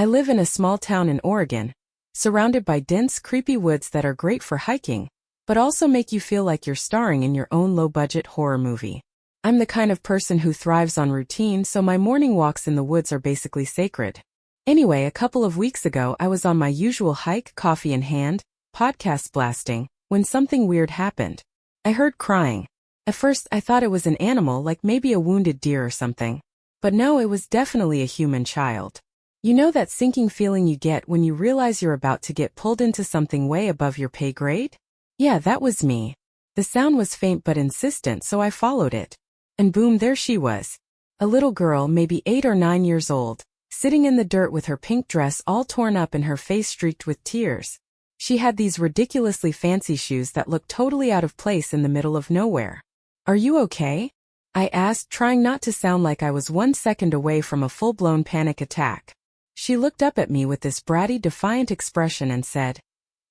I live in a small town in Oregon, surrounded by dense, creepy woods that are great for hiking, but also make you feel like you're starring in your own low-budget horror movie. I'm the kind of person who thrives on routine, so my morning walks in the woods are basically sacred. Anyway, a couple of weeks ago I was on my usual hike, coffee in hand, podcast blasting, when something weird happened. I heard crying. At first I thought it was an animal, like maybe a wounded deer or something. But no, it was definitely a human child. You know that sinking feeling you get when you realize you're about to get pulled into something way above your pay grade? Yeah, that was me. The sound was faint but insistent, so I followed it. And boom, there she was. A little girl, maybe 8 or 9 years old, sitting in the dirt with her pink dress all torn up and her face streaked with tears. She had these ridiculously fancy shoes that looked totally out of place in the middle of nowhere. "Are you okay?" I asked, trying not to sound like I was 1 second away from a full-blown panic attack. She looked up at me with this bratty, defiant expression and said,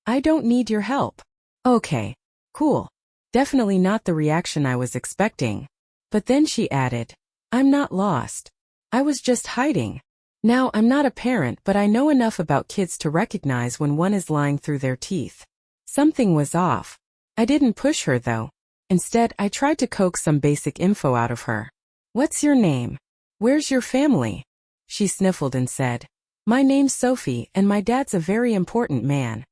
"I don't need your help." Okay, cool. Definitely not the reaction I was expecting. But then she added, "I'm not lost. I was just hiding." Now, I'm not a parent, but I know enough about kids to recognize when one is lying through their teeth. Something was off. I didn't push her, though. Instead, I tried to coax some basic info out of her. "What's your name? Where's your family?" She sniffled and said, "My name's Sophie, and my dad's a very important man.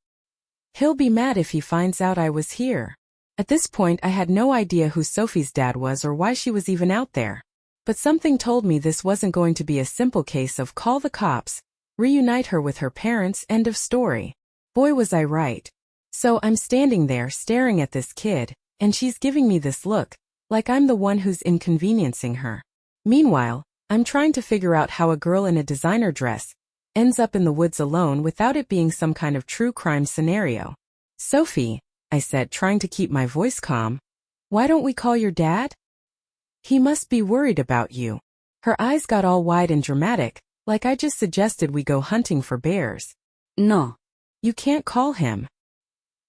He'll be mad if he finds out I was here." At this point, I had no idea who Sophie's dad was or why she was even out there. But something told me this wasn't going to be a simple case of call the cops, reunite her with her parents, end of story. Boy, was I right. So I'm standing there staring at this kid, and she's giving me this look, like I'm the one who's inconveniencing her. Meanwhile, I'm trying to figure out how a girl in a designer dress ends up in the woods alone without it being some kind of true crime scenario. "Sophie," I said, trying to keep my voice calm, "why don't we call your dad? He must be worried about you." Her eyes got all wide and dramatic, like I just suggested we go hunting for bears. "No. You can't call him.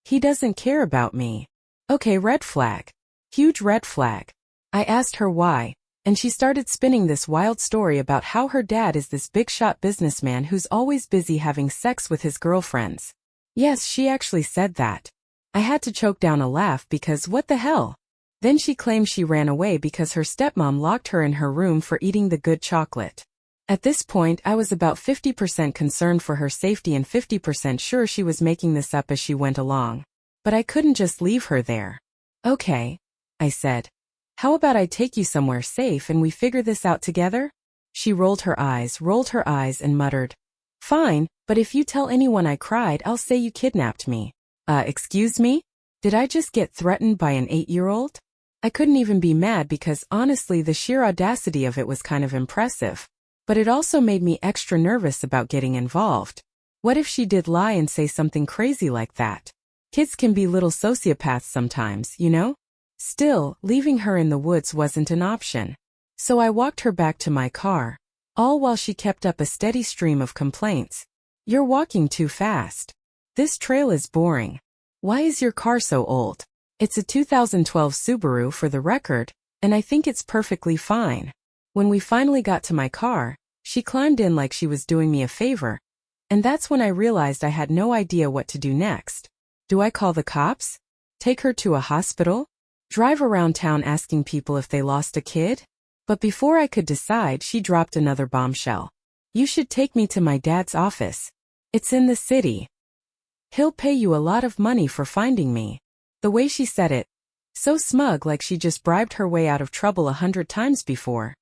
He doesn't care about me." Okay, red flag. Huge red flag. I asked her why, and she started spinning this wild story about how her dad is this big-shot businessman who's always busy having sex with his girlfriends. Yes, she actually said that. I had to choke down a laugh because what the hell? Then she claimed she ran away because her stepmom locked her in her room for eating the good chocolate. At this point, I was about 50% concerned for her safety and 50% sure she was making this up as she went along. But I couldn't just leave her there. "Okay," I said. "How about I take you somewhere safe and we figure this out together?" She rolled her eyes and muttered, "Fine, but if you tell anyone I cried, I'll say you kidnapped me." Excuse me? Did I just get threatened by an 8-year-old? I couldn't even be mad because honestly the sheer audacity of it was kind of impressive. But it also made me extra nervous about getting involved. What if she did lie and say something crazy like that? Kids can be little sociopaths sometimes, you know? Still, leaving her in the woods wasn't an option. So I walked her back to my car, all while she kept up a steady stream of complaints. "You're walking too fast. This trail is boring. Why is your car so old?" It's a 2012 Subaru for the record, and I think it's perfectly fine. When we finally got to my car, she climbed in like she was doing me a favor, and that's when I realized I had no idea what to do next. Do I call the cops? Take her to a hospital? Drive around town asking people if they lost a kid? But before I could decide, she dropped another bombshell. "You should take me to my dad's office. It's in the city. He'll pay you a lot of money for finding me." The way she said it, so smug like she just bribed her way out of trouble 100 times before,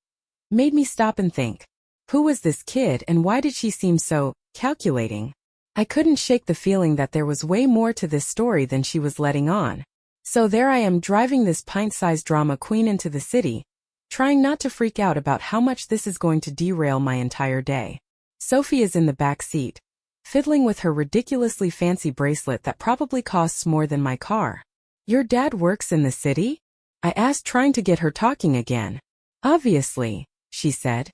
made me stop and think. Who was this kid and why did she seem so calculating? I couldn't shake the feeling that there was way more to this story than she was letting on. So there I am driving this pint-sized drama queen into the city, trying not to freak out about how much this is going to derail my entire day. Sophie is in the back seat, fiddling with her ridiculously fancy bracelet that probably costs more than my car. "Your dad works in the city?" I asked, trying to get her talking again. "Obviously," she said,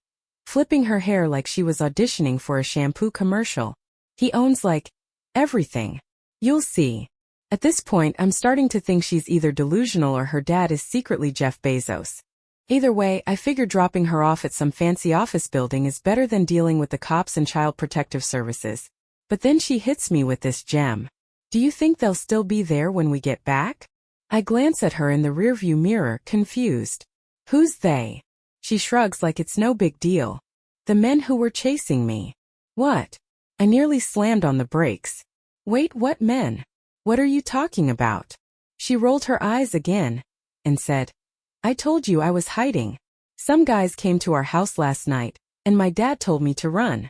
flipping her hair like she was auditioning for a shampoo commercial. "He owns like everything. You'll see." At this point, I'm starting to think she's either delusional or her dad is secretly Jeff Bezos. Either way, I figured dropping her off at some fancy office building is better than dealing with the cops and Child Protective Services. But then she hits me with this gem. Do you think they'll still be there when we get back? I glance at her in the rearview mirror, confused. Who's they? She shrugs like it's no big deal. The men who were chasing me. What? I nearly slammed on the brakes. Wait, what men? What are you talking about? She rolled her eyes again and said, I told you I was hiding. Some guys came to our house last night, and my dad told me to run.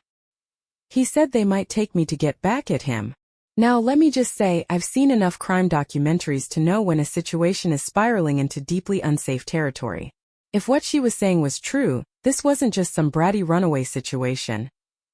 He said they might take me to get back at him. Now let me just say I've seen enough crime documentaries to know when a situation is spiraling into deeply unsafe territory. If what she was saying was true, this wasn't just some bratty runaway situation.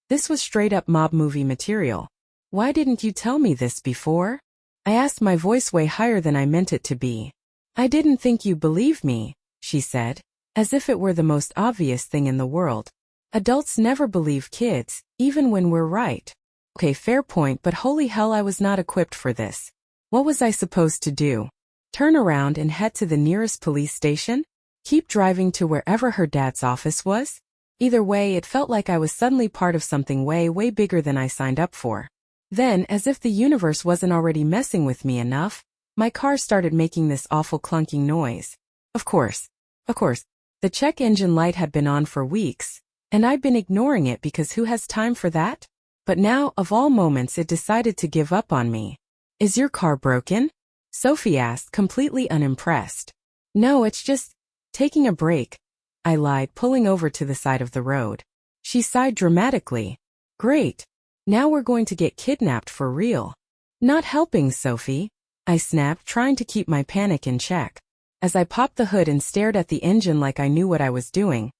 This was straight-up mob movie material. Why didn't you tell me this before? I asked, my voice way higher than I meant it to be. I didn't think you believed me, she said, as if it were the most obvious thing in the world. Adults never believe kids, even when we're right. Okay, fair point, but holy hell, I was not equipped for this. What was I supposed to do? Turn around and head to the nearest police station? Keep driving to wherever her dad's office was? Either way, it felt like I was suddenly part of something way, way bigger than I signed up for. Then, as if the universe wasn't already messing with me enough, my car started making this awful clunking noise. Of course, the check engine light had been on for weeks, and I'd been ignoring it because who has time for that? But now, of all moments, it decided to give up on me. Is your car broken? Sophie asked, completely unimpressed. No, it's just taking a break, I lied, pulling over to the side of the road. She sighed dramatically. Great. Now we're going to get kidnapped for real. Not helping, Sophie, I snapped, trying to keep my panic in check. As I popped the hood and stared at the engine like I knew what I was doing,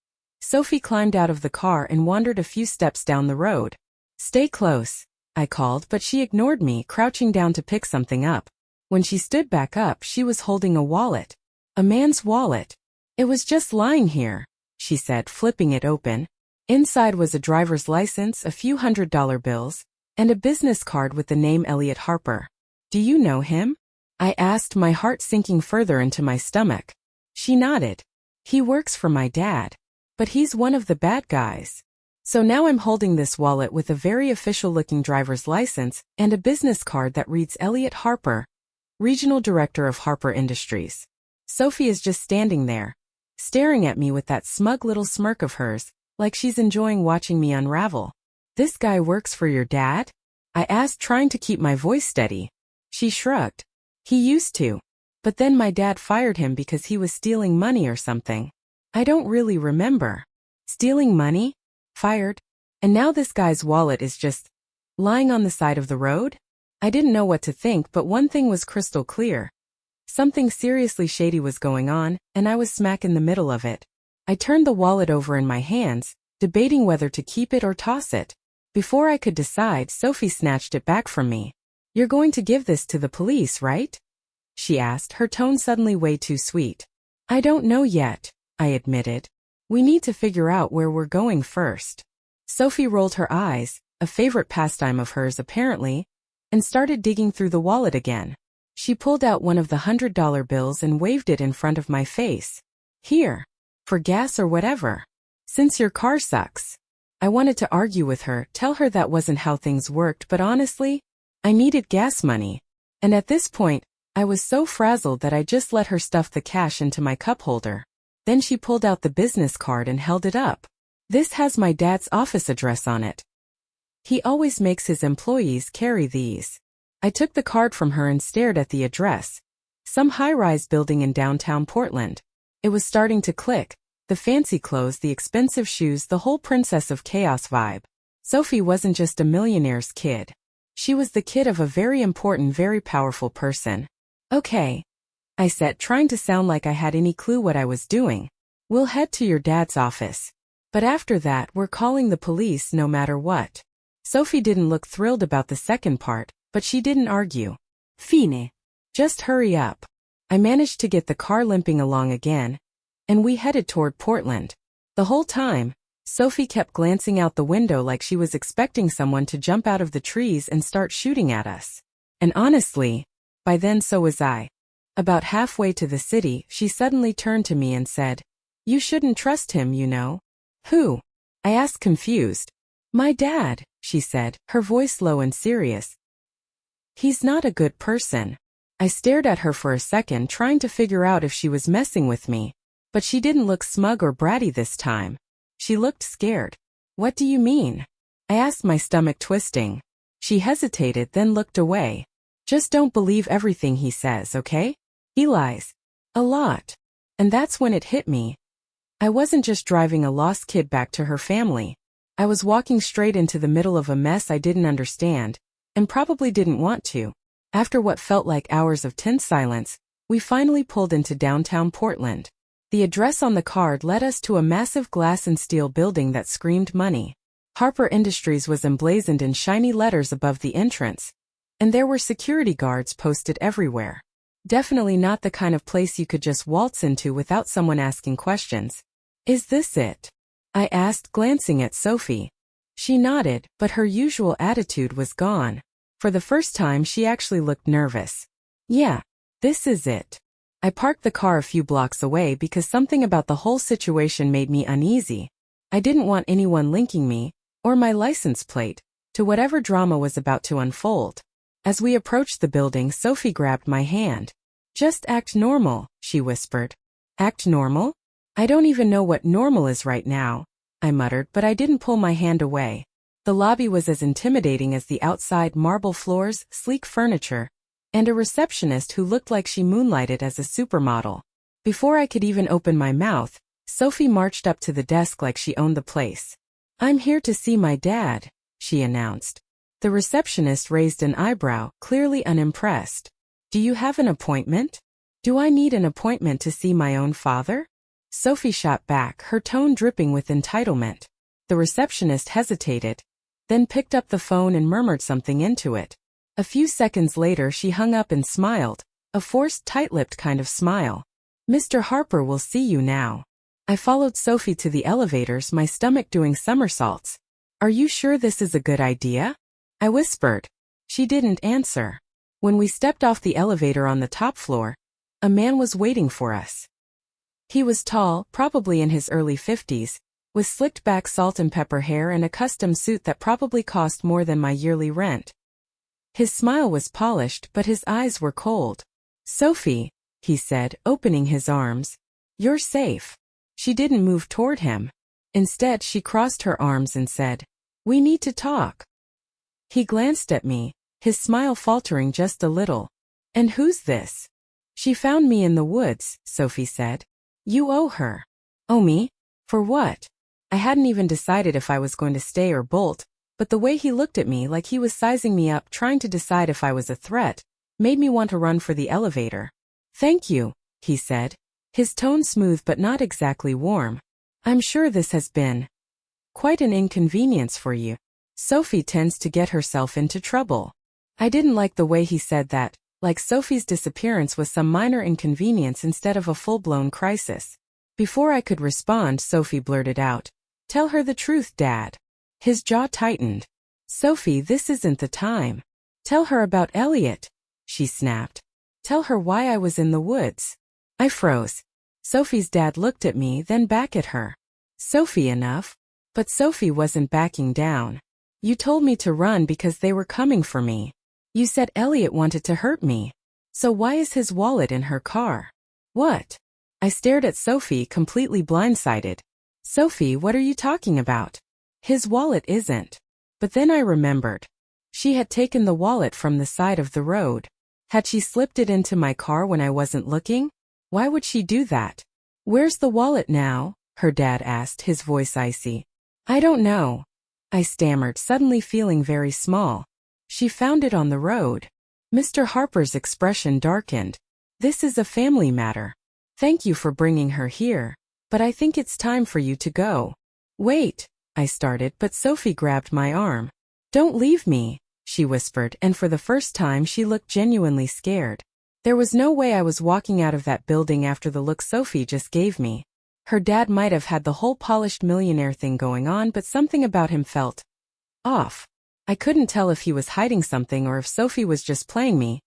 Sophie climbed out of the car and wandered a few steps down the road. Stay close, I called, but she ignored me, crouching down to pick something up. When she stood back up, she was holding a wallet. A man's wallet. It was just lying here, she said, flipping it open. Inside was a driver's license, a few $100 bills, and a business card with the name Elliot Harper. Do you know him? I asked, my heart sinking further into my stomach. She nodded. He works for my dad. But he's one of the bad guys. So now I'm holding this wallet with a very official-looking driver's license and a business card that reads Elliot Harper, Regional Director of Harper Industries. Sophie is just standing there, staring at me with that smug little smirk of hers, like she's enjoying watching me unravel. This guy works for your dad? I asked, trying to keep my voice steady. She shrugged. He used to. But then my dad fired him because he was stealing money or something. I don't really remember. Stealing money? Fired? And now this guy's wallet is just lying on the side of the road? I didn't know what to think, but one thing was crystal clear. Something seriously shady was going on, and I was smack in the middle of it. I turned the wallet over in my hands, debating whether to keep it or toss it. Before I could decide, Sophie snatched it back from me. You're going to give this to the police, right? She asked, her tone suddenly way too sweet. I don't know yet, I admitted. We need to figure out where we're going first. Sophie rolled her eyes, a favorite pastime of hers apparently, and started digging through the wallet again. She pulled out one of the $100 bills and waved it in front of my face. Here. For gas or whatever. Since your car sucks. I wanted to argue with her, tell her that wasn't how things worked, but honestly, I needed gas money. And at this point, I was so frazzled that I just let her stuff the cash into my cup holder. Then she pulled out the business card and held it up. This has my dad's office address on it. He always makes his employees carry these. I took the card from her and stared at the address. Some high-rise building in downtown Portland. It was starting to click. The fancy clothes, the expensive shoes, the whole Princess of Chaos vibe. Sophie wasn't just a millionaire's kid. She was the kid of a very important, very powerful person. Okay, I said, trying to sound like I had any clue what I was doing. We'll head to your dad's office. But after that, we're calling the police no matter what. Sophie didn't look thrilled about the second part, but she didn't argue. Fine. Just hurry up. I managed to get the car limping along again, and we headed toward Portland. The whole time, Sophie kept glancing out the window like she was expecting someone to jump out of the trees and start shooting at us. And honestly, by then so was I. About halfway to the city, she suddenly turned to me and said, You shouldn't trust him, you know. Who? I asked confused. My dad, she said, her voice low and serious. He's not a good person. I stared at her for a second, trying to figure out if she was messing with me. But she didn't look smug or bratty this time. She looked scared. What do you mean? I asked, my stomach twisting. She hesitated, then looked away. Just don't believe everything he says, okay? He lies. A lot. And that's when it hit me. I wasn't just driving a lost kid back to her family. I was walking straight into the middle of a mess I didn't understand, and probably didn't want to. After what felt like hours of tense silence, we finally pulled into downtown Portland. The address on the card led us to a massive glass and steel building that screamed money. Harper Industries was emblazoned in shiny letters above the entrance, and there were security guards posted everywhere. Definitely not the kind of place you could just waltz into without someone asking questions. Is this it? I asked, glancing at Sophie. She nodded, but her usual attitude was gone. For the first time, she actually looked nervous. Yeah, this is it. I parked the car a few blocks away because something about the whole situation made me uneasy. I didn't want anyone linking me, or my license plate, to whatever drama was about to unfold. As we approached the building, Sophie grabbed my hand. Just act normal, she whispered. Act normal? I don't even know what normal is right now, I muttered, but I didn't pull my hand away. The lobby was as intimidating as the outside: marble floors, sleek furniture, and a receptionist who looked like she moonlighted as a supermodel. Before I could even open my mouth, Sophie marched up to the desk like she owned the place. I'm here to see my dad, she announced. The receptionist raised an eyebrow, clearly unimpressed. Do you have an appointment? Do I need an appointment to see my own father? Sophie shot back, her tone dripping with entitlement. The receptionist hesitated, then picked up the phone and murmured something into it. A few seconds later she hung up and smiled, a forced, tight-lipped kind of smile. Mr. Harper will see you now. I followed Sophie to the elevators, my stomach doing somersaults. Are you sure this is a good idea? I whispered. She didn't answer. When we stepped off the elevator on the top floor, a man was waiting for us. He was tall, probably in his early 50s, with slicked back salt and pepper hair and a custom suit that probably cost more than my yearly rent. His smile was polished, but his eyes were cold. Sophie, he said, opening his arms. You're safe. She didn't move toward him. Instead, she crossed her arms and said, We need to talk. He glanced at me, his smile faltering just a little. And who's this? She found me in the woods, Sophie said. You owe her. Owe me? For what? I hadn't even decided if I was going to stay or bolt, but the way he looked at me, like he was sizing me up, trying to decide if I was a threat, made me want to run for the elevator. Thank you, he said, his tone smooth but not exactly warm. I'm sure this has been quite an inconvenience for you. Sophie tends to get herself into trouble. I didn't like the way he said that, like Sophie's disappearance was some minor inconvenience instead of a full-blown crisis. Before I could respond, Sophie blurted out, Tell her the truth, Dad. His jaw tightened. Sophie, this isn't the time. Tell her about Elliot, she snapped. Tell her why I was in the woods. I froze. Sophie's dad looked at me, then back at her. Sophie, enough. But Sophie wasn't backing down. You told me to run because they were coming for me. You said Elliot wanted to hurt me. So why is his wallet in her car? What? I stared at Sophie, completely blindsided. Sophie, what are you talking about? His wallet isn't. But then I remembered. She had taken the wallet from the side of the road. Had she slipped it into my car when I wasn't looking? Why would she do that? Where's the wallet now? Her dad asked, his voice icy. I don't know. I stammered, suddenly feeling very small. She found it on the road. Mr. Harper's expression darkened. This is a family matter. Thank you for bringing her here, but I think it's time for you to go. Wait, I started, but Sophie grabbed my arm. Don't leave me, she whispered, and for the first time she looked genuinely scared. There was no way I was walking out of that building after the look Sophie just gave me. Her dad might have had the whole polished millionaire thing going on, but something about him felt off. I couldn't tell if he was hiding something or if Sophie was just playing me.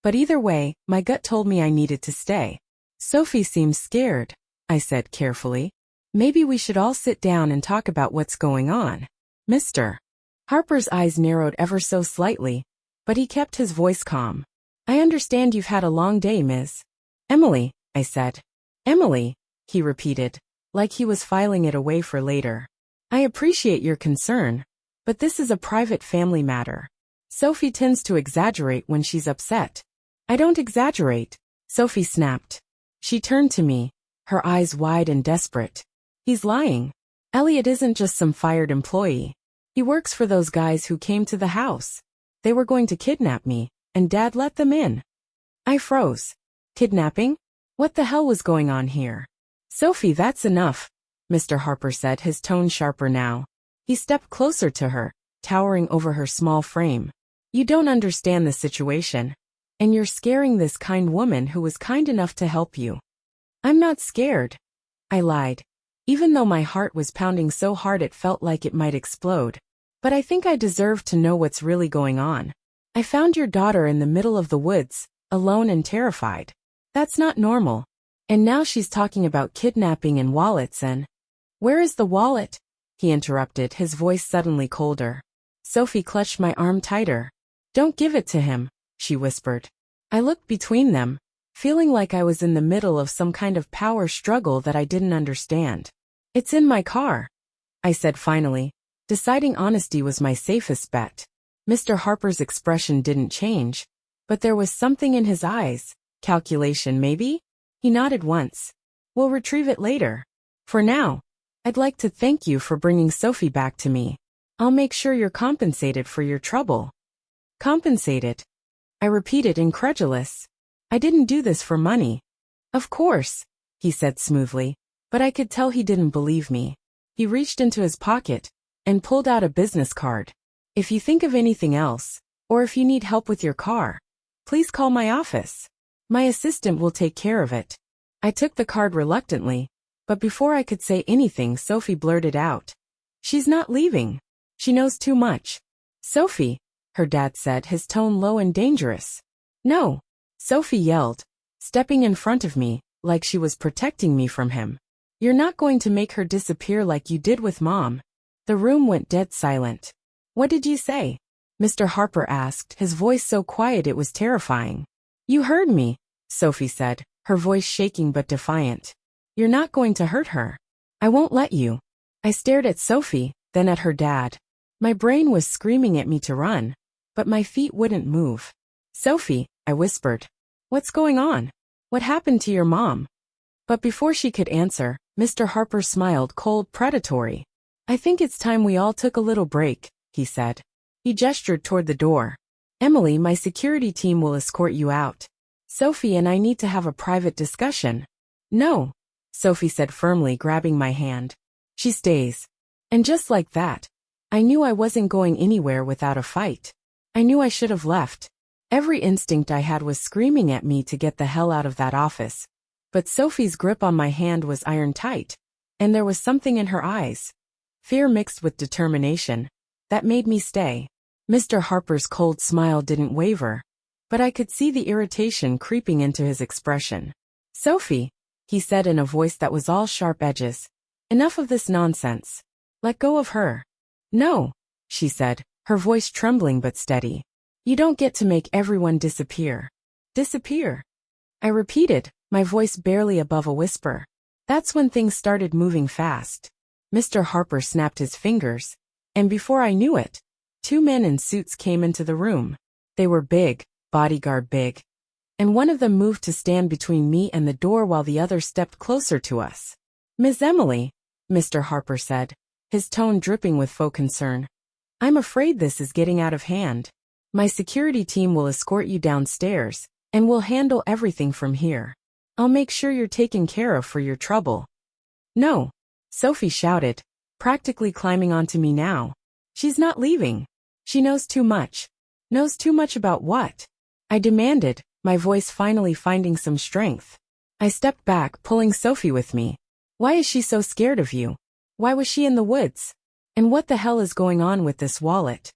But either way, my gut told me I needed to stay. Sophie seemed scared. I said carefully. Maybe we should all sit down and talk about what's going on. Mr. Harper's eyes narrowed ever so slightly, but he kept his voice calm. I understand you've had a long day, Ms. Emily, I said. Emily, he repeated, like he was filing it away for later. I appreciate your concern, but this is a private family matter. Sophie tends to exaggerate when she's upset. I don't exaggerate, Sophie snapped. She turned to me, her eyes wide and desperate. He's lying. Elliot isn't just some fired employee. He works for those guys who came to the house. They were going to kidnap me, and Dad let them in. I froze. Kidnapping? What the hell was going on here? Sophie, that's enough, Mr. Harper said, his tone sharper now. He stepped closer to her, towering over her small frame. You don't understand the situation. And you're scaring this kind woman who was kind enough to help you. I'm not scared. I lied, even though my heart was pounding so hard it felt like it might explode. But I think I deserve to know what's really going on. I found your daughter in the middle of the woods, alone and terrified. That's not normal. And now she's talking about kidnapping and wallets and… Where is the wallet? He interrupted, his voice suddenly colder. Sophie clutched my arm tighter. Don't give it to him, she whispered. I looked between them, feeling like I was in the middle of some kind of power struggle that I didn't understand. It's in my car, I said finally, deciding honesty was my safest bet. Mr. Harper's expression didn't change, but there was something in his eyes. Calculation, maybe? He nodded once. We'll retrieve it later. For now, I'd like to thank you for bringing Sophie back to me. I'll make sure you're compensated for your trouble. Compensated? I repeated, incredulous. I didn't do this for money. Of course, he said smoothly, but I could tell he didn't believe me. He reached into his pocket and pulled out a business card. If you think of anything else, or if you need help with your car, please call my office. My assistant will take care of it. I took the card reluctantly, but before I could say anything, Sophie blurted out. She's not leaving. She knows too much. Sophie, her dad said, his tone low and dangerous. No, Sophie yelled, stepping in front of me, like she was protecting me from him. You're not going to make her disappear like you did with Mom. The room went dead silent. What did you say? Mr. Harper asked, his voice so quiet it was terrifying. You heard me, Sophie said, her voice shaking but defiant. You're not going to hurt her. I won't let you. I stared at Sophie, then at her dad. My brain was screaming at me to run, but my feet wouldn't move. Sophie, I whispered. What's going on? What happened to your mom? But before she could answer, Mr. Harper smiled, cold, predatory. I think it's time we all took a little break, he said. He gestured toward the door. Emily, my security team will escort you out. Sophie and I need to have a private discussion. No, Sophie said firmly, grabbing my hand. She stays. And just like that, I knew I wasn't going anywhere without a fight. I knew I should have left. Every instinct I had was screaming at me to get the hell out of that office. But Sophie's grip on my hand was iron tight, and there was something in her eyes, fear mixed with determination, that made me stay. Mr. Harper's cold smile didn't waver, but I could see the irritation creeping into his expression. Sophie, he said in a voice that was all sharp edges. Enough of this nonsense. Let go of her. No, she said, her voice trembling but steady. You don't get to make everyone disappear. Disappear? I repeated, my voice barely above a whisper. That's when things started moving fast. Mr. Harper snapped his fingers, and before I knew it, 2 men in suits came into the room. They were big, bodyguard big. And one of them moved to stand between me and the door while the other stepped closer to us. Ms. Emily, Mr. Harper said, his tone dripping with faux concern. I'm afraid this is getting out of hand. My security team will escort you downstairs, and we'll handle everything from here. I'll make sure you're taken care of for your trouble. No, Sophie shouted, practically climbing onto me now. She's not leaving. She knows too much. Knows too much about what? I demanded, my voice finally finding some strength. I stepped back, pulling Sophie with me. Why is she so scared of you? Why was she in the woods? And what the hell is going on with this wallet?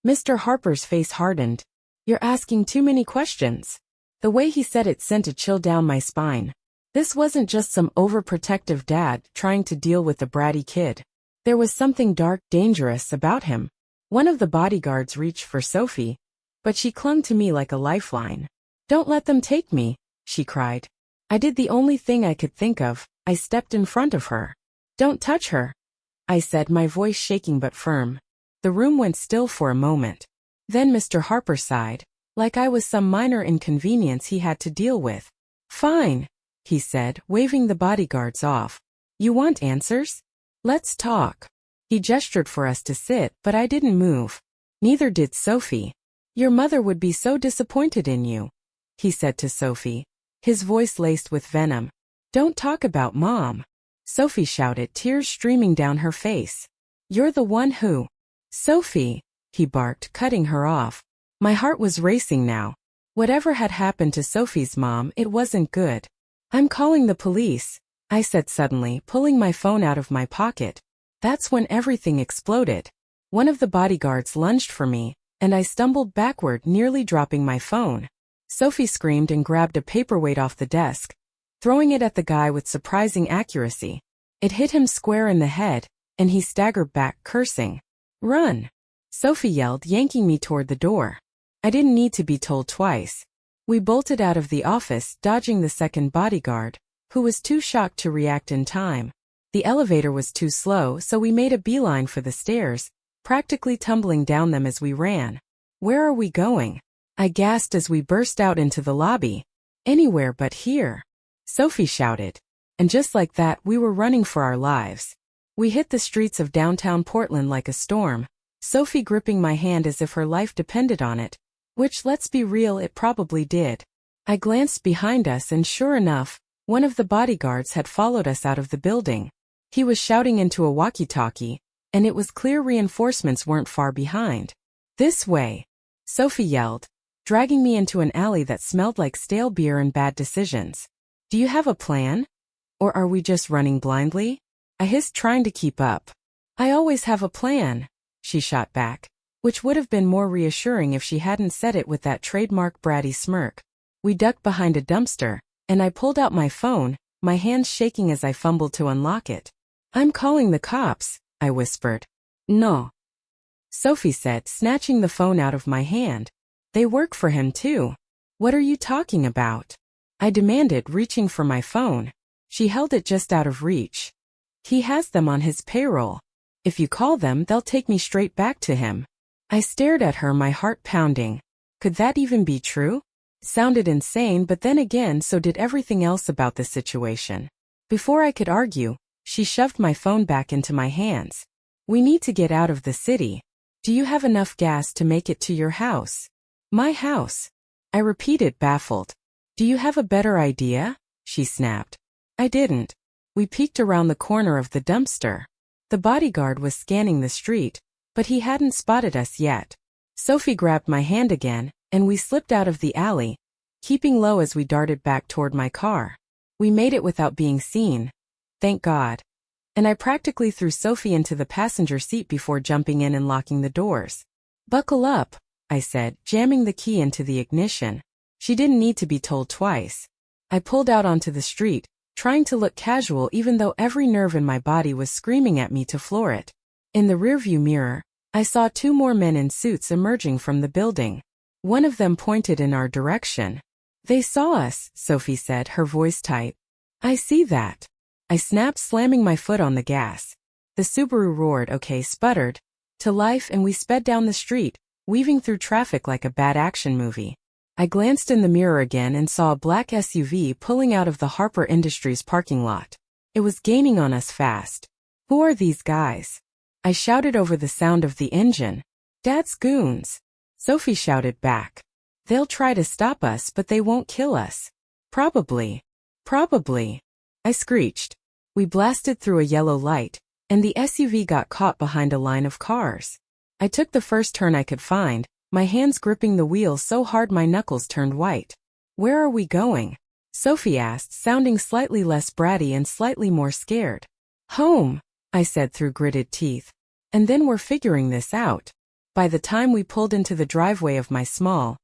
Mr. Harper's face hardened. You're asking too many questions. The way he said it sent a chill down my spine. This wasn't just some overprotective dad trying to deal with a bratty kid. There was something dark, dangerous about him. One of the bodyguards reached for Sophie, but she clung to me like a lifeline. "Don't let them take me," she cried. I did the only thing I could think of. I stepped in front of her. "Don't touch her," I said, my voice shaking but firm. The room went still for a moment. Then Mr. Harper sighed, like I was some minor inconvenience he had to deal with. "Fine," he said, waving the bodyguards off. "You want answers? Let's talk." He gestured for us to sit, but I didn't move. Neither did Sophie. "Your mother would be so disappointed in you," he said to Sophie, his voice laced with venom. "Don't talk about Mom," Sophie shouted, tears streaming down her face. "You're the one who—" "Sophie," he barked, cutting her off. My heart was racing now. Whatever had happened to Sophie's mom, it wasn't good. "I'm calling the police," I said suddenly, pulling my phone out of my pocket. That's when everything exploded. One of the bodyguards lunged for me, and I stumbled backward, nearly dropping my phone. Sophie screamed and grabbed a paperweight off the desk, throwing it at the guy with surprising accuracy. It hit him square in the head, and he staggered back, cursing. "Run!" Sophie yelled, yanking me toward the door. I didn't need to be told twice. We bolted out of the office, dodging the second bodyguard, who was too shocked to react in time. The elevator was too slow, so we made a beeline for the stairs, practically tumbling down them as we ran. "Where are we going?" I gasped as we burst out into the lobby. "Anywhere but here," Sophie shouted. And just like that, we were running for our lives. We hit the streets of downtown Portland like a storm, Sophie gripping my hand as if her life depended on it, which, let's be real, it probably did. I glanced behind us and sure enough, one of the bodyguards had followed us out of the building. He was shouting into a walkie-talkie, and it was clear reinforcements weren't far behind. "This way," Sophie yelled, dragging me into an alley that smelled like stale beer and bad decisions. "Do you have a plan? Or are we just running blindly?" I hissed, trying to keep up. "I always have a plan," she shot back, which would have been more reassuring if she hadn't said it with that trademark bratty smirk. We ducked behind a dumpster, and I pulled out my phone, my hands shaking as I fumbled to unlock it. "I'm calling the cops," I whispered. "No," Sophie said, snatching the phone out of my hand. "They work for him too." "What are you talking about?" I demanded, reaching for my phone. She held it just out of reach. "He has them on his payroll. If you call them, they'll take me straight back to him." I stared at her, my heart pounding. Could that even be true? It sounded insane, but then again, so did everything else about the situation. Before I could argue, she shoved my phone back into my hands. "We need to get out of the city. Do you have enough gas to make it to your house?" "My house?" I repeated, baffled. "Do you have a better idea?" she snapped. I didn't. We peeked around the corner of the dumpster. The bodyguard was scanning the street, but he hadn't spotted us yet. Sophie grabbed my hand again, and we slipped out of the alley, keeping low as we darted back toward my car. We made it without being seen. Thank God. And I practically threw Sophie into the passenger seat before jumping in and locking the doors. "Buckle up," I said, jamming the key into the ignition. She didn't need to be told twice. I pulled out onto the street, trying to look casual even though every nerve in my body was screaming at me to floor it. In the rearview mirror, I saw two more men in suits emerging from the building. One of them pointed in our direction. "They saw us," Sophie said, her voice tight. "I see that." I snapped, slamming my foot on the gas. The Subaru roared, okay, sputtered, to life, and we sped down the street, weaving through traffic like a bad action movie. I glanced in the mirror again and saw a black SUV pulling out of the Harper Industries parking lot. It was gaining on us fast. "Who are these guys?" I shouted over the sound of the engine. "Dad's goons," Sophie shouted back. "They'll try to stop us, but they won't kill us." Probably, I screeched. We blasted through a yellow light, and the SUV got caught behind a line of cars. I took the first turn I could find, my hands gripping the wheel so hard my knuckles turned white. "Where are we going?" Sophie asked, sounding slightly less bratty and slightly more scared. "Home," I said through gritted teeth. "And then we're figuring this out." By the time we pulled into the driveway of my small,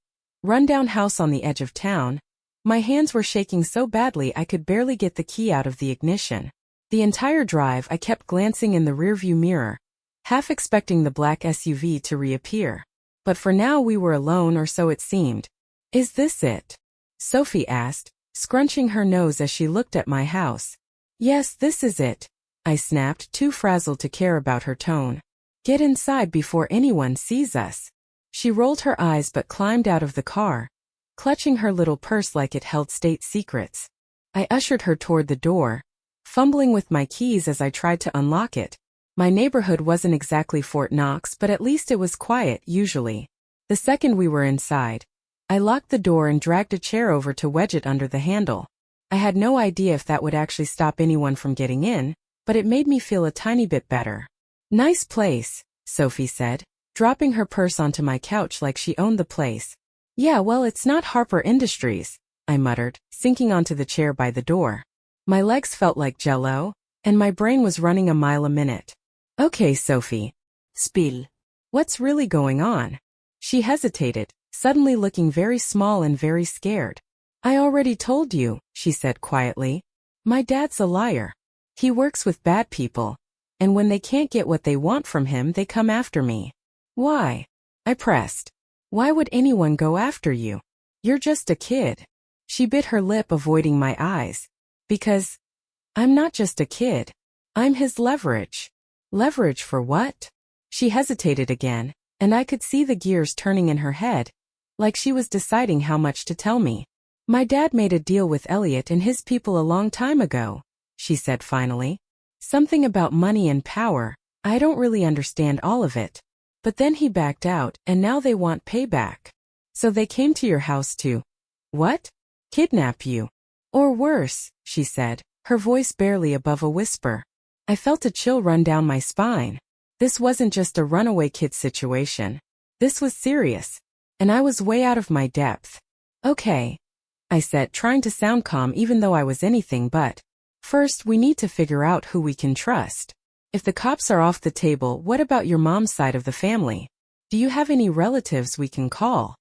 rundown house on the edge of town, My hands were shaking so badly I could barely get the key out of the ignition. The entire drive I kept glancing in the rearview mirror, half expecting the black SUV to reappear. But for now we were alone, or so it seemed. "Is this it?" Sophie asked, scrunching her nose as she looked at my house. "Yes, this is it," I snapped, too frazzled to care about her tone. "Get inside before anyone sees us." She rolled her eyes but climbed out of the car, clutching her little purse like it held state secrets. I ushered her toward the door, fumbling with my keys as I tried to unlock it. My neighborhood wasn't exactly Fort Knox, but at least it was quiet, usually. The second we were inside, I locked the door and dragged a chair over to wedge it under the handle. I had no idea if that would actually stop anyone from getting in, but it made me feel a tiny bit better. "Nice place," Sophie said, dropping her purse onto my couch like she owned the place. "Yeah, well, it's not Harper Industries," I muttered, sinking onto the chair by the door. My legs felt like jello, and my brain was running a mile a minute. "Okay, Sophie. Spiel. What's really going on?" She hesitated, suddenly looking very small and very scared. "I already told you," she said quietly. "My dad's a liar. He works with bad people, and when they can't get what they want from him, they come after me." "Why?" I pressed. "Why would anyone go after you? You're just a kid." She bit her lip, avoiding my eyes. "Because I'm not just a kid. I'm his leverage." "Leverage for what?" She hesitated again, and I could see the gears turning in her head, like she was deciding how much to tell me. "My dad made a deal with Elliot and his people a long time ago," she said finally. "Something about money and power. I don't really understand all of it. But then he backed out, and now they want payback. So they came to your house to, what? Kidnap you. Or worse," she said, her voice barely above a whisper. I felt a chill run down my spine. This wasn't just a runaway kid situation. This was serious. And I was way out of my depth. "Okay," I said, trying to sound calm even though I was anything but. "First, we need to figure out who we can trust. If the cops are off the table, what about your mom's side of the family? Do you have any relatives we can call?"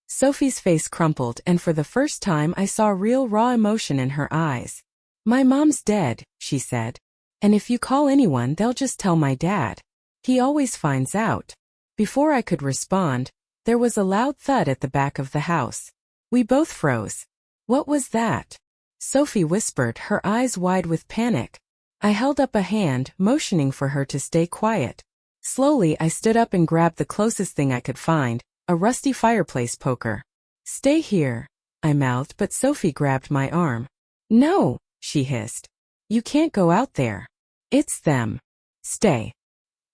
Sophie's face crumpled, and for the first time I saw real raw emotion in her eyes. "My mom's dead," she said. "And if you call anyone, they'll just tell my dad. He always finds out." Before I could respond, there was a loud thud at the back of the house. We both froze. "What was that?" Sophie whispered, her eyes wide with panic. I held up a hand, motioning for her to stay quiet. Slowly, I stood up and grabbed the closest thing I could find, a rusty fireplace poker. "Stay here," I mouthed, but Sophie grabbed my arm. "No," she hissed. "You can't go out there. It's them. Stay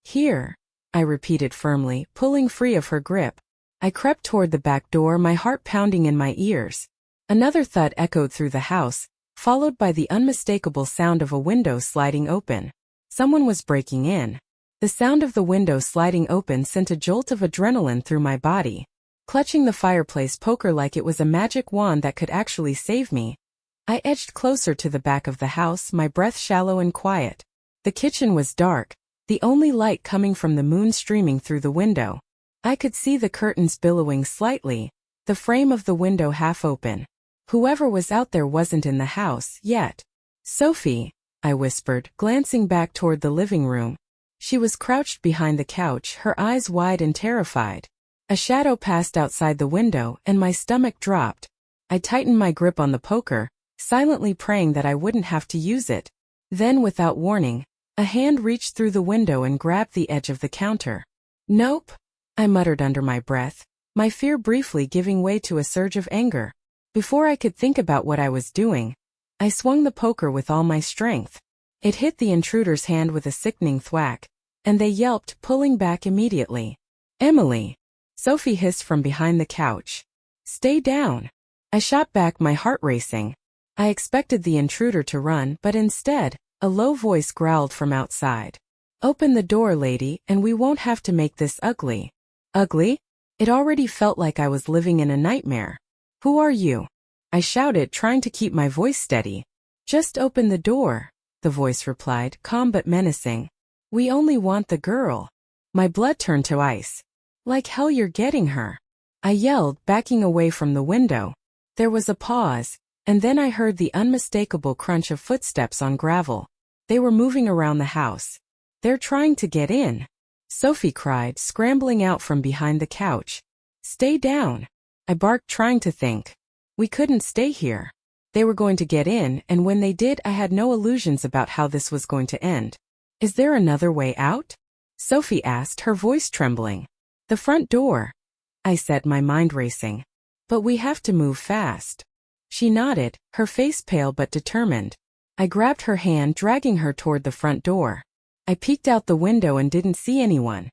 here," I repeated firmly, pulling free of her grip. I crept toward the back door, my heart pounding in my ears. Another thud echoed through the house, followed by the unmistakable sound of a window sliding open. Someone was breaking in. The sound of the window sliding open sent a jolt of adrenaline through my body. Clutching the fireplace poker like it was a magic wand that could actually save me, I edged closer to the back of the house, my breath shallow and quiet. The kitchen was dark, the only light coming from the moon streaming through the window. I could see the curtains billowing slightly, the frame of the window half open. Whoever was out there wasn't in the house yet. "Sophie," I whispered, glancing back toward the living room. She was crouched behind the couch, her eyes wide and terrified. A shadow passed outside the window, and my stomach dropped. I tightened my grip on the poker, silently praying that I wouldn't have to use it. Then, without warning, a hand reached through the window and grabbed the edge of the counter. "Nope," I muttered under my breath, my fear briefly giving way to a surge of anger. Before I could think about what I was doing, I swung the poker with all my strength. It hit the intruder's hand with a sickening thwack, and they yelped, pulling back immediately. "Emily!" Sophie hissed from behind the couch. "Stay down." I shot back, my heart racing. I expected the intruder to run, but instead, a low voice growled from outside. "Open the door, lady, and we won't have to make this ugly." Ugly? It already felt like I was living in a nightmare. "Who are you?" I shouted, trying to keep my voice steady. "Just open the door," the voice replied, calm but menacing. "We only want the girl." My blood turned to ice. "Like hell you're getting her," I yelled, backing away from the window. There was a pause, and then I heard the unmistakable crunch of footsteps on gravel. They were moving around the house. "They're trying to get in," Sophie cried, scrambling out from behind the couch. "Stay down," I barked, trying to think. We couldn't stay here. They were going to get in, and when they did, I had no illusions about how this was going to end. "Is there another way out?" Sophie asked, her voice trembling. "The front door," I said, my mind racing. "But we have to move fast." She nodded, her face pale but determined. I grabbed her hand, dragging her toward the front door. I peeked out the window and didn't see anyone.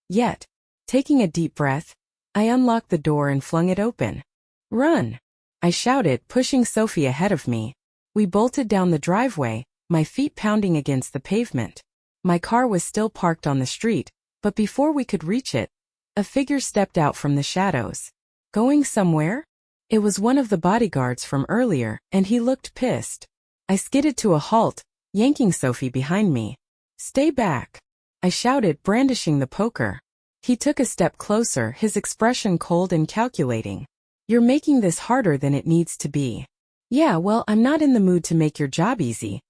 Yet, taking a deep breath, I unlocked the door and flung it open. "Run!" I shouted, pushing Sophie ahead of me. We bolted down the driveway, my feet pounding against the pavement. My car was still parked on the street, but before we could reach it, a figure stepped out from the shadows. Going somewhere? It was one of the bodyguards from earlier, and he looked pissed. I skidded to a halt, yanking Sophie behind me. "Stay back," I shouted, brandishing the poker. He took a step closer, his expression cold and calculating. "You're making this harder than it needs to be." "Yeah, well, I'm not in the mood to make your job easy,"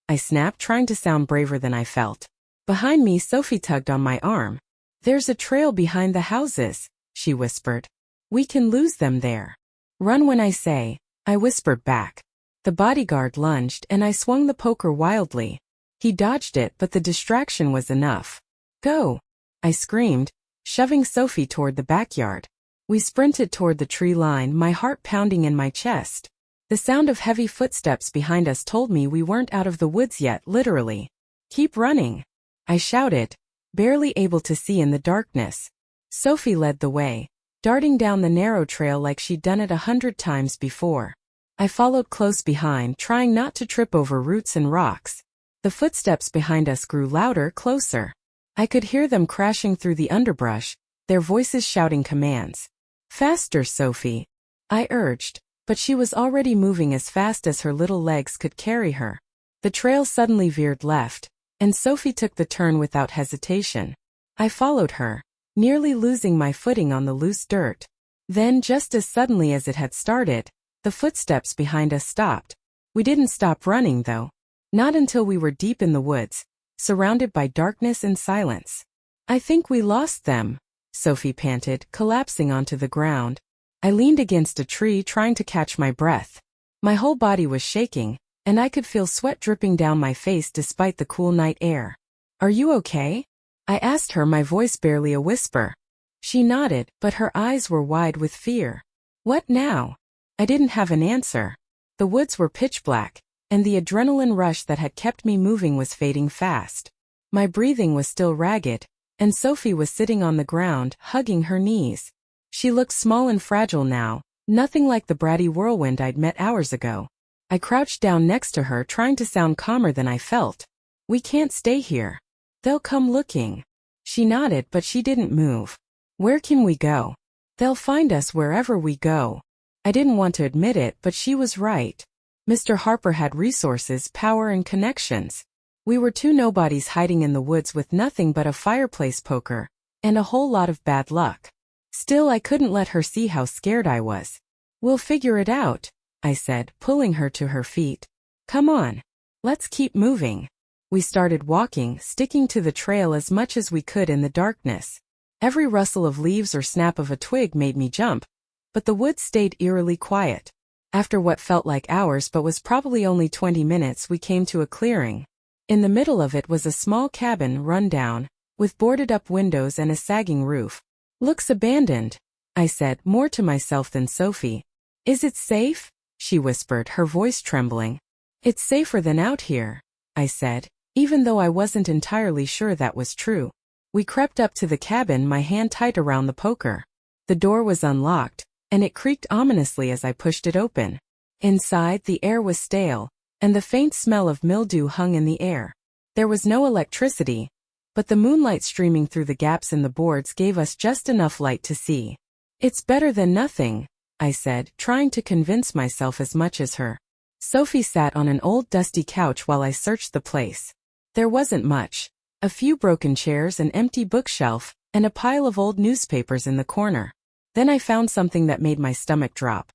I snapped, trying to sound braver than I felt. Behind me, Sophie tugged on my arm. "There's a trail behind the houses," she whispered. "We can lose them there." "Run when I say," I whispered back. The bodyguard lunged, and I swung the poker wildly. He dodged it, but the distraction was enough. "Go!" I screamed, shoving Sophie toward the backyard. We sprinted toward the tree line, my heart pounding in my chest. The sound of heavy footsteps behind us told me we weren't out of the woods yet, literally. "Keep running," I shouted, barely able to see in the darkness. Sophie led the way, darting down the narrow trail like she'd done it 100 times before. I followed close behind, trying not to trip over roots and rocks. The footsteps behind us grew louder, closer. I could hear them crashing through the underbrush, their voices shouting commands. "Faster, Sophie," I urged, but she was already moving as fast as her little legs could carry her. The trail suddenly veered left, and Sophie took the turn without hesitation. I followed her, nearly losing my footing on the loose dirt. Then, just as suddenly as it had started, the footsteps behind us stopped. We didn't stop running, though. Not until we were deep in the woods, surrounded by darkness and silence. "I think we lost them," Sophie panted, collapsing onto the ground. I leaned against a tree, trying to catch my breath. My whole body was shaking, and I could feel sweat dripping down my face despite the cool night air. "Are you okay?" I asked her, my voice barely a whisper. She nodded, but her eyes were wide with fear. "What now?" I didn't have an answer. The woods were pitch black, and the adrenaline rush that had kept me moving was fading fast. My breathing was still ragged, and Sophie was sitting on the ground, hugging her knees. She looked small and fragile now, nothing like the bratty whirlwind I'd met hours ago. I crouched down next to her, trying to sound calmer than I felt. "We can't stay here. They'll come looking." She nodded, but she didn't move. "Where can we go?" "They'll find us wherever we go." I didn't want to admit it, but she was right. Mr. Harper had resources, power, and connections. We were two nobodies hiding in the woods with nothing but a fireplace poker, and a whole lot of bad luck. Still, I couldn't let her see how scared I was. "We'll figure it out," I said, pulling her to her feet. "Come on. Let's keep moving." We started walking, sticking to the trail as much as we could in the darkness. Every rustle of leaves or snap of a twig made me jump, but the woods stayed eerily quiet. After what felt like hours but was probably only 20 minutes, we came to a clearing. In the middle of it was a small cabin, run down, with boarded-up windows and a sagging roof. "Looks abandoned," I said, more to myself than Sophie. "Is it safe?" she whispered, her voice trembling. "It's safer than out here," I said, even though I wasn't entirely sure that was true. We crept up to the cabin, my hand tight around the poker. The door was unlocked, and it creaked ominously as I pushed it open. Inside, the air was stale, and the faint smell of mildew hung in the air. There was no electricity, but the moonlight streaming through the gaps in the boards gave us just enough light to see. "It's better than nothing," I said, trying to convince myself as much as her. Sophie sat on an old dusty couch while I searched the place. There wasn't much. A few broken chairs, an empty bookshelf, and a pile of old newspapers in the corner. Then I found something that made my stomach drop.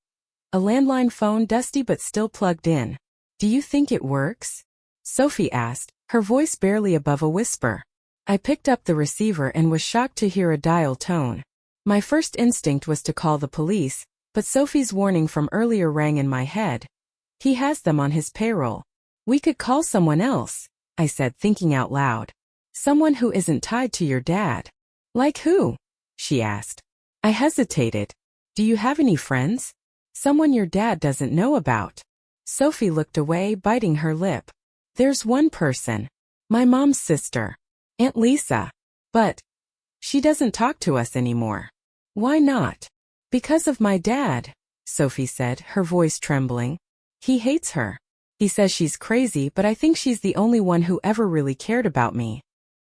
A landline phone, dusty but still plugged in. "Do you think it works?" Sophie asked, her voice barely above a whisper. I picked up the receiver and was shocked to hear a dial tone. My first instinct was to call the police, but Sophie's warning from earlier rang in my head. "He has them on his payroll. We could call someone else," I said, thinking out loud. "Someone who isn't tied to your dad." "Like who?" she asked. I hesitated. "Do you have any friends? Someone your dad doesn't know about?" Sophie looked away, biting her lip. "There's one person. My mom's sister. Aunt Lisa. But she doesn't talk to us anymore." "Why not?" "Because of my dad," Sophie said, her voice trembling. "He hates her. He says she's crazy, but I think she's the only one who ever really cared about me."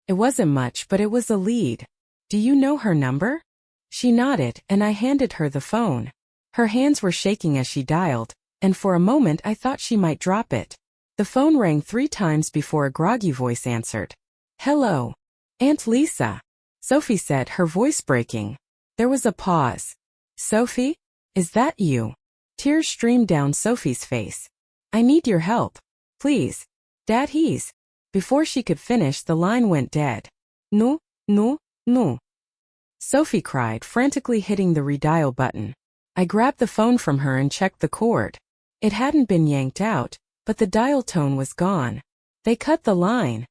It wasn't much, but it was a lead. "Do you know her number?" She nodded, and I handed her the phone. Her hands were shaking as she dialed, and for a moment I thought she might drop it. The phone rang 3 times before a groggy voice answered. "Hello, Aunt Lisa," Sophie said, her voice breaking. There was a pause. "Sophie? Is that you?" Tears streamed down Sophie's face. "I need your help. Please. Dad, he's..." Before she could finish, the line went dead. "No, no, no," Sophie cried, frantically hitting the redial button. I grabbed the phone from her and checked the cord. It hadn't been yanked out, but the dial tone was gone. "They cut the line,"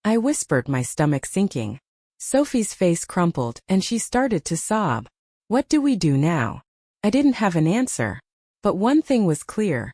I whispered, my stomach sinking. Sophie's face crumpled, and she started to sob. "What do we do now?" I didn't have an answer. But one thing was clear.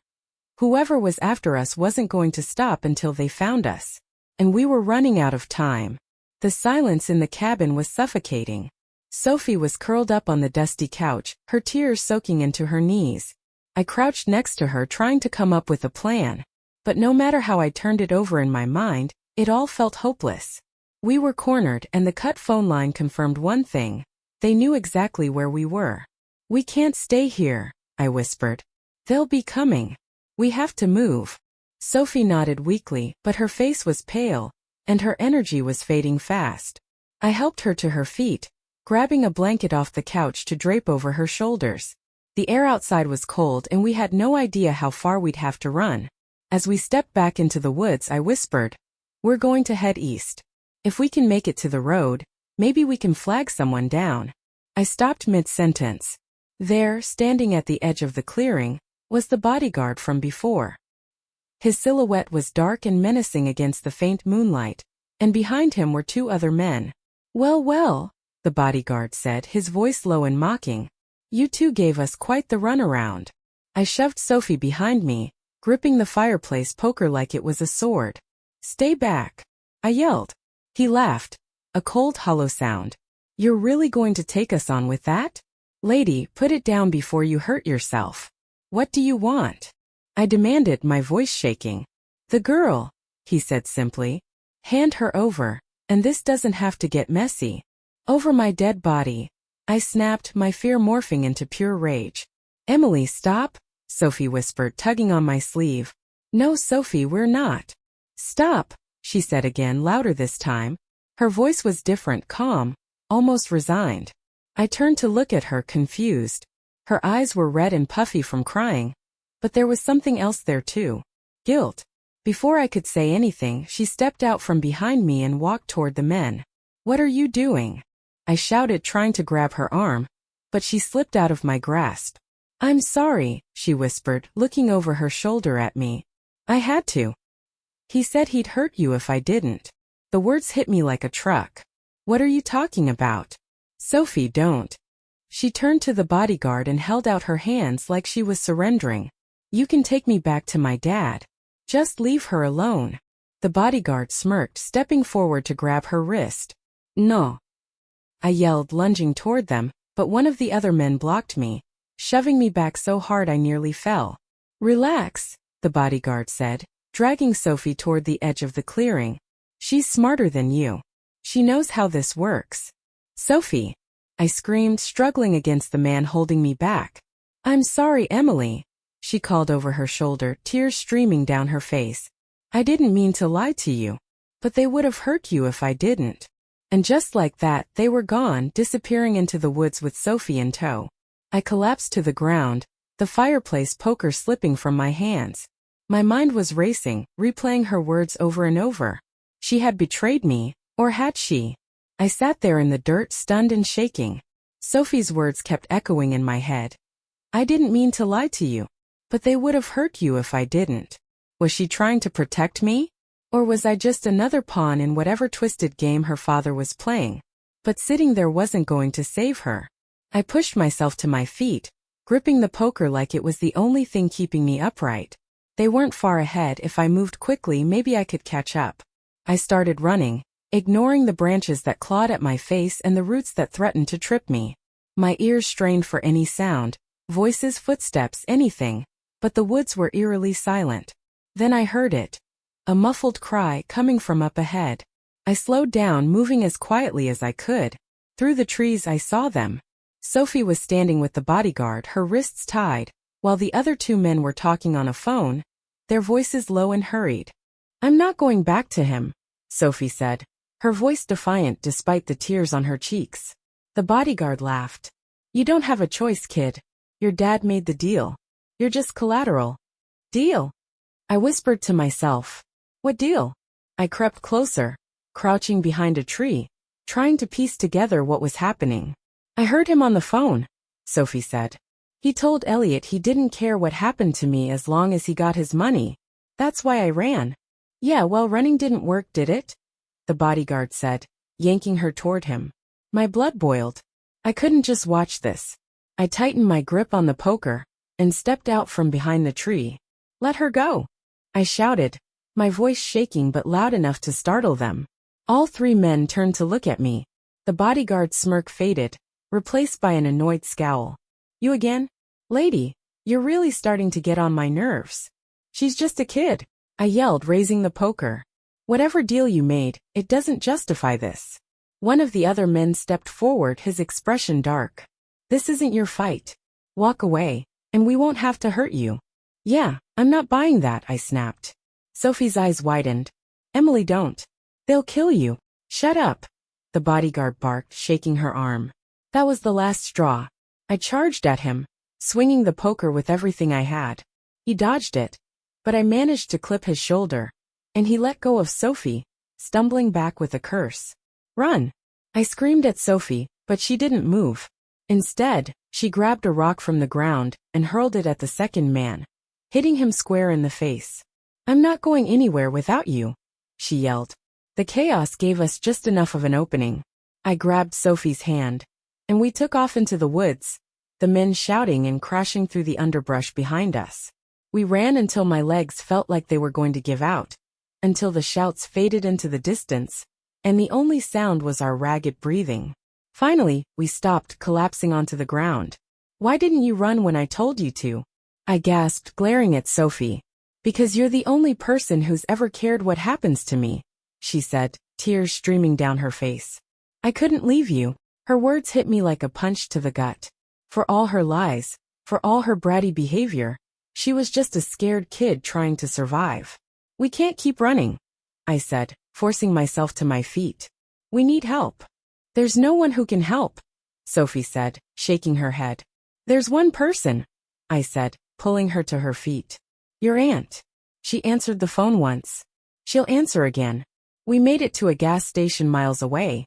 Whoever was after us wasn't going to stop until they found us. And we were running out of time. The silence in the cabin was suffocating. Sophie was curled up on the dusty couch, her tears soaking into her knees. I crouched next to her, trying to come up with a plan. But no matter how I turned it over in my mind, it all felt hopeless. We were cornered, and the cut phone line confirmed one thing. They knew exactly where we were. "We can't stay here," I whispered. "They'll be coming. We have to move." Sophie nodded weakly, but her face was pale, and her energy was fading fast. I helped her to her feet, grabbing a blanket off the couch to drape over her shoulders. The air outside was cold, and we had no idea how far we'd have to run. As we stepped back into the woods, I whispered, "We're going to head east. If we can make it to the road, maybe we can flag someone down." I stopped mid-sentence. There, standing at the edge of the clearing, was the bodyguard from before. His silhouette was dark and menacing against the faint moonlight, and behind him were 2 other men. "Well, well," the bodyguard said, his voice low and mocking. "You two gave us quite the runaround." I shoved Sophie behind me, gripping the fireplace poker like it was a sword. "Stay back," I yelled. He laughed. A cold, hollow sound. "You're really going to take us on with that? Lady, put it down before you hurt yourself." "What do you want?" I demanded, my voice shaking. "The girl," he said simply. "Hand her over, and this doesn't have to get messy." "Over my dead body," I snapped, my fear morphing into pure rage. "Emily, stop," Sophie whispered, tugging on my sleeve. "No, Sophie, we're not." "Stop," she said again, louder this time. Her voice was different, calm, almost resigned. I turned to look at her, confused. Her eyes were red and puffy from crying. But there was something else there too. Guilt. Before I could say anything, she stepped out from behind me and walked toward the men. "What are you doing?" I shouted, trying to grab her arm, but she slipped out of my grasp. "I'm sorry," she whispered, looking over her shoulder at me. "I had to. He said he'd hurt you if I didn't." The words hit me like a truck. "What are you talking about?" "Sophie, don't." She turned to the bodyguard and held out her hands like she was surrendering. "You can take me back to my dad. Just leave her alone." The bodyguard smirked, stepping forward to grab her wrist. "No," I yelled, lunging toward them, but one of the other men blocked me, shoving me back so hard I nearly fell. "Relax," the bodyguard said, dragging Sophie toward the edge of the clearing. "She's smarter than you. She knows how this works." "Sophie," I screamed, struggling against the man holding me back. "I'm sorry, Emily," she called over her shoulder, tears streaming down her face. "I didn't mean to lie to you. But they would have hurt you if I didn't." And just like that, they were gone, disappearing into the woods with Sophie in tow. I collapsed to the ground, the fireplace poker slipping from my hands. My mind was racing, replaying her words over and over. She had betrayed me, or had she? I sat there in the dirt, stunned and shaking. Sophie's words kept echoing in my head. I didn't mean to lie to you. But they would have hurt you if I didn't. Was she trying to protect me? Or was I just another pawn in whatever twisted game her father was playing? But sitting there wasn't going to save her. I pushed myself to my feet, gripping the poker like it was the only thing keeping me upright. They weren't far ahead. If I moved quickly, maybe I could catch up. I started running, ignoring the branches that clawed at my face and the roots that threatened to trip me. My ears strained for any sound, voices, footsteps, anything. But the woods were eerily silent. Then I heard it. A muffled cry coming from up ahead. I slowed down, moving as quietly as I could. Through the trees I saw them. Sophie was standing with the bodyguard, her wrists tied, while the other two men were talking on a phone, their voices low and hurried. I'm not going back to him, Sophie said, her voice defiant despite the tears on her cheeks. The bodyguard laughed. You don't have a choice, kid. Your dad made the deal. You're just collateral. Deal? I whispered to myself. What deal? I crept closer, crouching behind a tree, trying to piece together what was happening. I heard him on the phone, Sophie said. He told Elliot he didn't care what happened to me as long as he got his money. That's why I ran. Yeah, well, running didn't work, did it? The bodyguard said, yanking her toward him. My blood boiled. I couldn't just watch this. I tightened my grip on the poker and stepped out from behind the tree. Let her go, I shouted, my voice shaking but loud enough to startle them. All three men turned to look at me. The bodyguard's smirk faded, replaced by an annoyed scowl. You again? Lady, you're really starting to get on my nerves. She's just a kid, I yelled, raising the poker. Whatever deal you made, it doesn't justify this. One of the other men stepped forward, his expression dark. This isn't your fight. Walk away, and we won't have to hurt you. Yeah, I'm not buying that, I snapped. Sophie's eyes widened. Emily, don't. They'll kill you. Shut up, the bodyguard barked, shaking her arm. That was the last straw. I charged at him, swinging the poker with everything I had. He dodged it, but I managed to clip his shoulder, and he let go of Sophie, stumbling back with a curse. Run! I screamed at Sophie, but she didn't move. Instead, she grabbed a rock from the ground and hurled it at the second man, hitting him square in the face. I'm not going anywhere without you, she yelled. The chaos gave us just enough of an opening. I grabbed Sophie's hand, and we took off into the woods, the men shouting and crashing through the underbrush behind us. We ran until my legs felt like they were going to give out, until the shouts faded into the distance, and the only sound was our ragged breathing. Finally, we stopped, collapsing onto the ground. Why didn't you run when I told you to? I gasped, glaring at Sophie. Because you're the only person who's ever cared what happens to me, she said, tears streaming down her face. I couldn't leave you. Her words hit me like a punch to the gut. For all her lies, for all her bratty behavior, she was just a scared kid trying to survive. We can't keep running, I said, forcing myself to my feet. We need help. There's no one who can help, Sophie said, shaking her head. There's one person, I said, pulling her to her feet. Your aunt. She answered the phone once. She'll answer again. We made it to a gas station miles away,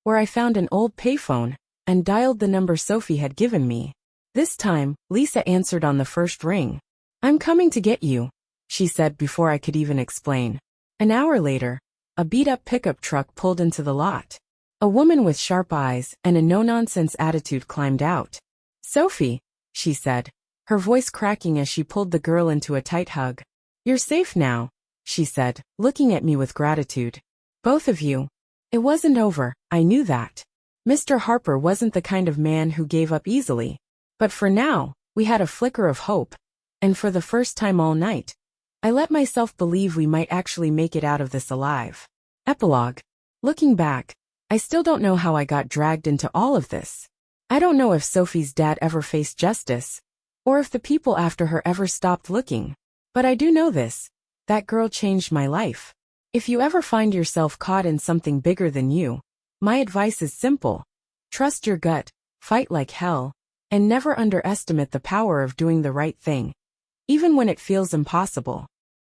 where I found an old payphone and dialed the number Sophie had given me. This time, Lisa answered on the first ring. I'm coming to get you, she said before I could even explain. An hour later, a beat-up pickup truck pulled into the lot. A woman with sharp eyes and a no-nonsense attitude climbed out. Sophie, she said, her voice cracking as she pulled the girl into a tight hug. You're safe now, she said, looking at me with gratitude. Both of you. It wasn't over, I knew that. Mr. Harper wasn't the kind of man who gave up easily. But for now, we had a flicker of hope. And for the first time all night, I let myself believe we might actually make it out of this alive. Epilogue. Looking back, I still don't know how I got dragged into all of this. I don't know if Sophie's dad ever faced justice, or if the people after her ever stopped looking. But I do know this. That girl changed my life. If you ever find yourself caught in something bigger than you, my advice is simple. Trust your gut, fight like hell, And never underestimate the power of doing the right thing, even when it feels impossible.